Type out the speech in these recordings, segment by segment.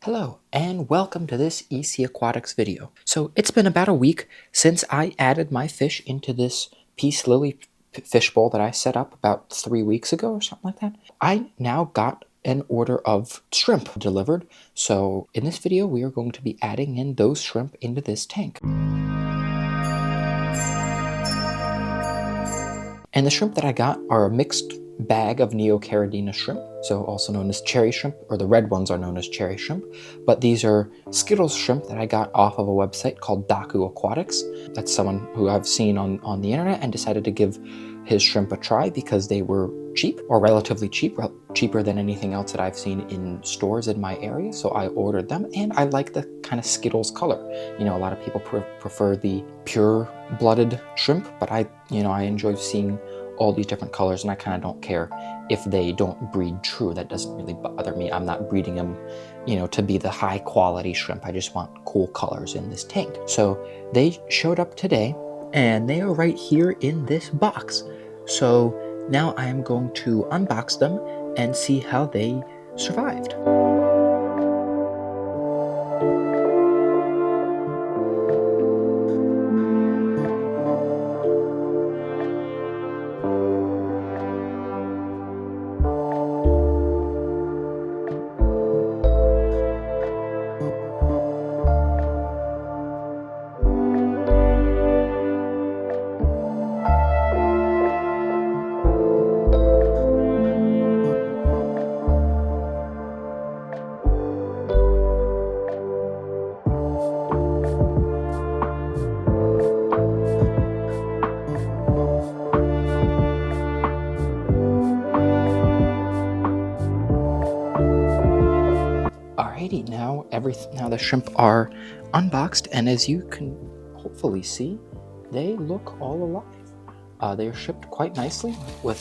Hello and welcome to this EC Aquatics video. So it's been about a week since I added my fish into this Peace Lily fish bowl that I set up about 3 weeks ago or something like that. I now got an order of shrimp delivered. So in this video we are going to be adding in those shrimp into this tank. And the shrimp that I got are a mixed bag of Neocaridina shrimp, so also known as cherry shrimp, or the red ones are known as cherry shrimp. But these are Skittles shrimp that I got off of a website called Daku Aquatics. That's someone who I've seen on the internet and decided to give his shrimp a try because they were cheap, or relatively cheap, cheaper than anything else that I've seen in stores in my area. So I ordered them, and I like the kind of Skittles color. You know, a lot of people prefer the pure-blooded shrimp, but I enjoy seeing all these different colors, and I kind of don't care if they don't breed true. That doesn't really bother me. I'm not breeding them, to be the high quality shrimp. I just want cool colors in this tank. So they showed up today, and they are right here in this box. So now I am going to unbox them and see how they survived. Alrighty, now the shrimp are unboxed, and as you can hopefully see, they look all alive. They are shipped quite nicely with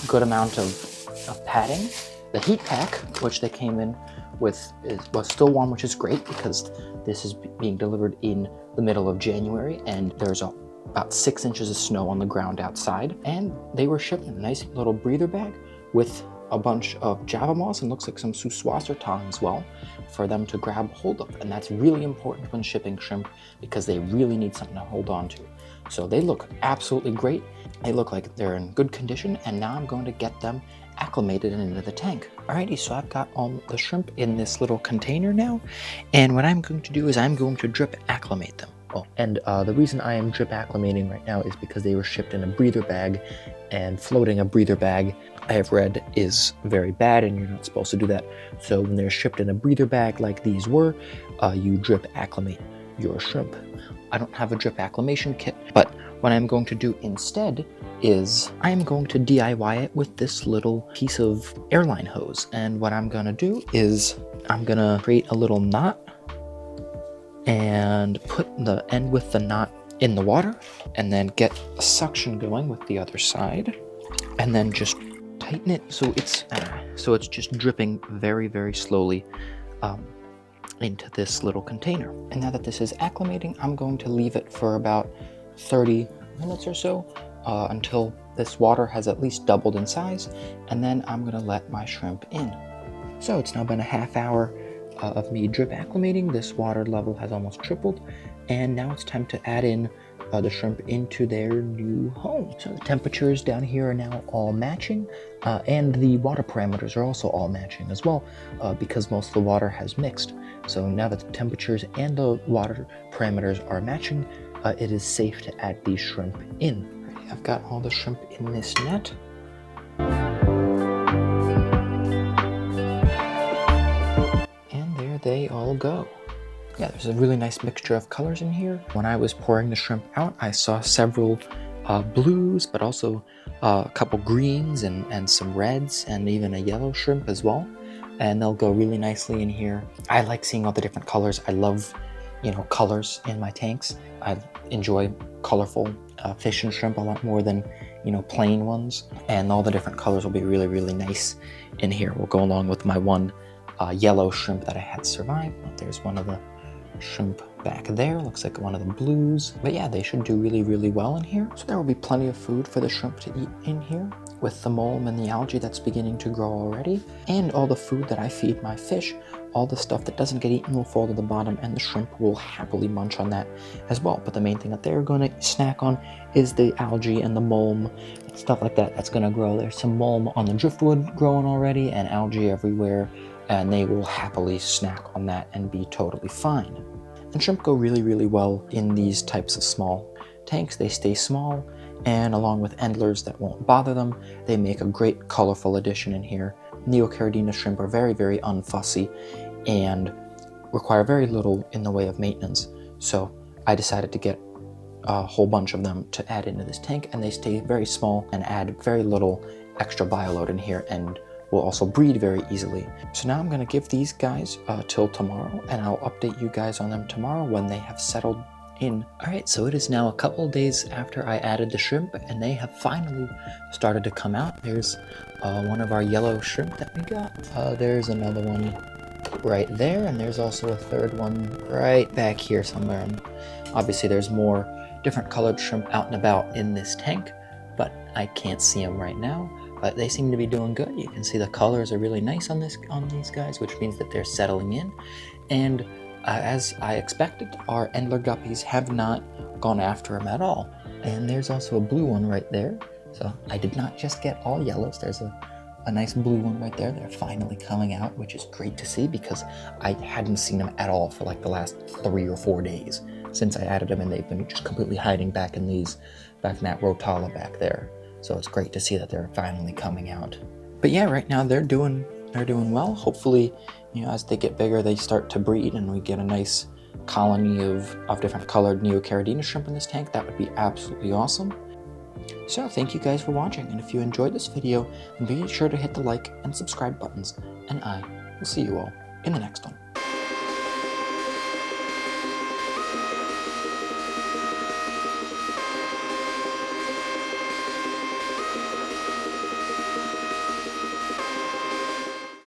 a good amount of padding. The heat pack, which they came in with, was still warm, which is great because this is being delivered in the middle of January, and there's about 6 inches of snow on the ground outside. And they were shipped in a nice little breather bag with a bunch of Java moss and looks like some Suswasser tongue as well for them to grab hold of. And that's really important when shipping shrimp because they really need something to hold on to. So they look absolutely great. They look like they're in good condition, and now I'm going to get them acclimated and into the tank. Alrighty, so I've got all the shrimp in this little container now, and what I'm going to do is I'm going to drip acclimate them. Oh, and the reason I am drip acclimating right now is because they were shipped in a breather bag, and floating a breather bag, I have read, is very bad, and you're not supposed to do that. So when they're shipped in a breather bag like these were, you drip acclimate your shrimp. I don't have a drip acclimation kit, but what I'm going to do instead is I'm going to DIY it with this little piece of airline hose. And what I'm gonna do is I'm gonna create a little knot and put the end with the knot in the water, and then get a suction going with the other side, and then just tighten it so it's just dripping very, very slowly into this little container. And now that this is acclimating, I'm going to leave it for about 30 minutes or so until this water has at least doubled in size, and then I'm gonna let my shrimp in. So it's now been a half hour of me drip acclimating. This water level has almost tripled, and now it's time to add in the shrimp into their new home. So the temperatures down here are now all matching, and the water parameters are also all matching as well, because most of the water has mixed. So now that the temperatures and the water parameters are matching, it is safe to add these shrimp in. I've got all the shrimp in this net. And there they all go. Yeah, there's a really nice mixture of colors in here. When I was pouring the shrimp out, I saw several blues, but also a couple greens and some reds, and even a yellow shrimp as well. And they'll go really nicely in here. I like seeing all the different colors. I love, colors in my tanks. I enjoy colorful fish and shrimp a lot more than, plain ones. And all the different colors will be really, really nice in here. Will go along with my one yellow shrimp that I had survived. There's one of the shrimp back there. Looks like one of the blues. But yeah, they should do really, really well in here. So there will be plenty of food for the shrimp to eat in here, with the mulm and the algae that's beginning to grow already. And all the food that I feed my fish, all the stuff that doesn't get eaten will fall to the bottom, and the shrimp will happily munch on that as well. But the main thing that they're going to snack on is the algae and the mulm, stuff like that that's going to grow. There's some mulm on the driftwood growing already and algae everywhere, and they will happily snack on that and be totally fine. And shrimp go really, really well in these types of small tanks. They stay small, and along with endlers that won't bother them, they make a great colorful addition in here. Neocaridina shrimp are very, very unfussy and require very little in the way of maintenance. So I decided to get a whole bunch of them to add into this tank, and they stay very small and add very little extra bioload in here, and will also breed very easily. So now I'm going to give these guys till tomorrow, and I'll update you guys on them tomorrow when they have settled in. Alright, so it is now a couple days after I added the shrimp, and they have finally started to come out. There's one of our yellow shrimp that we got. There's another one right there, and there's also a third one right back here somewhere. And obviously there's more different colored shrimp out and about in this tank, but I can't see them right now. But they seem to be doing good. You can see the colors are really nice on these guys, which means that they're settling in. And as I expected, our Endler guppies have not gone after them at all. And there's also a blue one right there. So I did not just get all yellows. There's a nice blue one right there. They're finally coming out, which is great to see, because I hadn't seen them at all for like the last 3 or 4 days since I added them, and they've been just completely hiding back in that rotala back there. So it's great to see that they're finally coming out. But yeah, right now they're doing well. Hopefully, as they get bigger, they start to breed and we get a nice colony of different colored Neocaridina shrimp in this tank. That would be absolutely awesome. So thank you guys for watching, and if you enjoyed this video, then be sure to hit the like and subscribe buttons, and I will see you all in the next one.